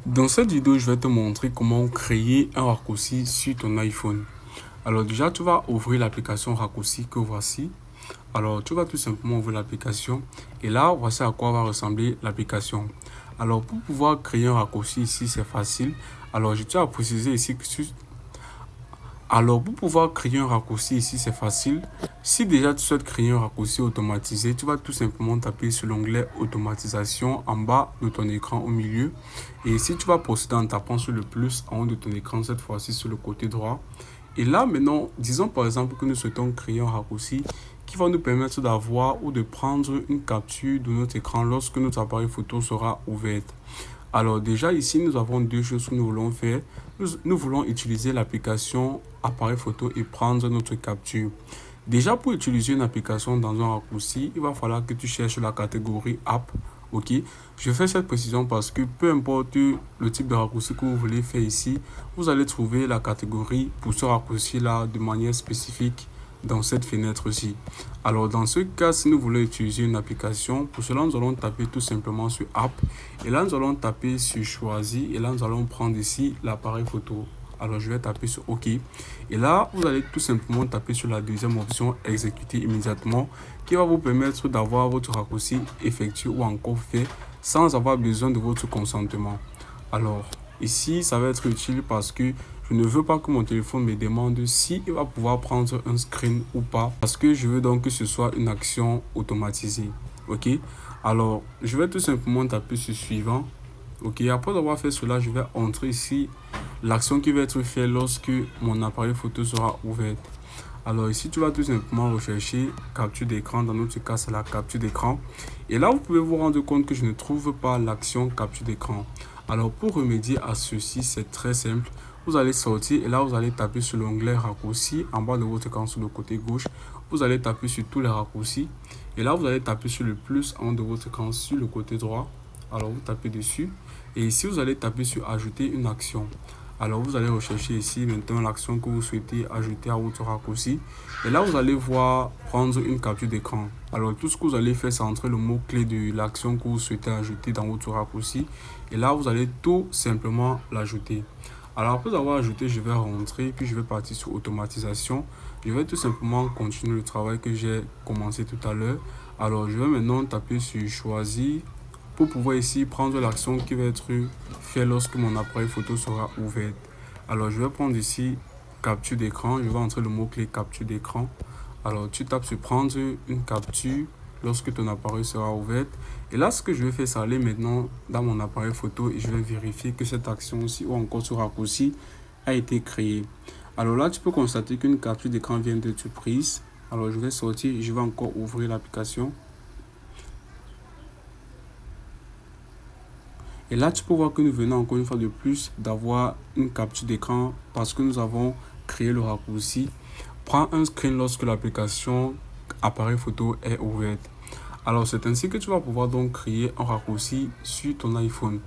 Dans cette vidéo, je vais te montrer comment créer un raccourci sur ton iPhone. Alors déjà, tu vas ouvrir l'application raccourci que voici. Alors, tu vas tout simplement ouvrir l'application et là, voici à quoi va ressembler l'application. Alors, pour pouvoir créer un raccourci ici, c'est facile. Alors, je tiens à préciser ici que pour pouvoir créer un raccourci ici, c'est facile. Si déjà tu souhaites créer un raccourci automatisé, tu vas tout simplement taper sur l'onglet automatisation en bas de ton écran au milieu. Et ici, tu vas procéder en tapant sur le plus en haut de ton écran, cette fois-ci sur le côté droit. Et là, maintenant, disons par exemple que nous souhaitons créer un raccourci qui va nous permettre d'avoir ou de prendre une capture de notre écran lorsque notre appareil photo sera ouvert. Alors déjà ici, nous avons deux choses que nous voulons faire. Nous voulons utiliser l'application appareil photo et prendre notre capture. Déjà, pour utiliser une application dans un raccourci, il va falloir que tu cherches la catégorie app. Ok, je fais cette précision parce que peu importe le type de raccourci que vous voulez faire ici, vous allez trouver la catégorie pour ce raccourci là de manière spécifique dans cette fenêtre-ci. Alors dans ce cas, si nous voulons utiliser une application, pour cela nous allons taper tout simplement sur app et là nous allons taper sur choisir et là nous allons prendre ici l'appareil photo. Alors je vais taper sur OK et là vous allez tout simplement taper sur la deuxième option exécuter immédiatement qui va vous permettre d'avoir votre raccourci effectué ou encore fait sans avoir besoin de votre consentement. Alors ici ça va être utile parce que je ne veux pas que mon téléphone me demande si il va pouvoir prendre un screen ou pas parce que je veux donc que ce soit une action automatisée. Ok, alors je vais tout simplement taper sur suivant. Ok, après avoir fait cela, je vais entrer ici l'action qui va être faite lorsque mon appareil photo sera ouvert. Alors ici, tu vas tout simplement rechercher capture d'écran. Dans notre cas, c'est la capture d'écran. Et là, vous pouvez vous rendre compte que je ne trouve pas l'action capture d'écran. Alors pour remédier à ceci, c'est très simple. Vous allez sortir et là, vous allez taper sur l'onglet raccourci en bas de votre écran sur le côté gauche. Vous allez taper sur tous les raccourcis. Et là, vous allez taper sur le plus en haut de votre écran sur le côté droit. Alors vous tapez dessus. Et ici, vous allez taper sur ajouter une action. Alors vous allez rechercher ici maintenant l'action que vous souhaitez ajouter à votre raccourci. Et là, vous allez voir prendre une capture d'écran. Alors tout ce que vous allez faire, c'est entrer le mot-clé de l'action que vous souhaitez ajouter dans votre raccourci. Et là, vous allez tout simplement l'ajouter. Alors après avoir ajouté, je vais rentrer, puis je vais partir sur automatisation. Je vais tout simplement continuer le travail que j'ai commencé tout à l'heure. Alors je vais maintenant taper sur choisir pour pouvoir ici prendre l'action qui va être faite lorsque mon appareil photo sera ouvert. Alors je vais prendre ici capture d'écran, je vais entrer le mot-clé capture d'écran. Alors tu tapes sur prendre une capture lorsque ton appareil sera ouvert. Et là, ce que je vais faire, c'est aller maintenant dans mon appareil photo et je vais vérifier que cette action aussi ou encore ce raccourci a été créé. Alors là, tu peux constater qu'une capture d'écran vient d'être prise. Alors je vais sortir et je vais encore ouvrir l'application. Et là, tu peux voir que nous venons encore une fois de plus d'avoir une capture d'écran parce que nous avons créé le raccourci. Prends un screen lorsque l'application appareil photo est ouverte. Alors, c'est ainsi que tu vas pouvoir donc créer un raccourci sur ton iPhone.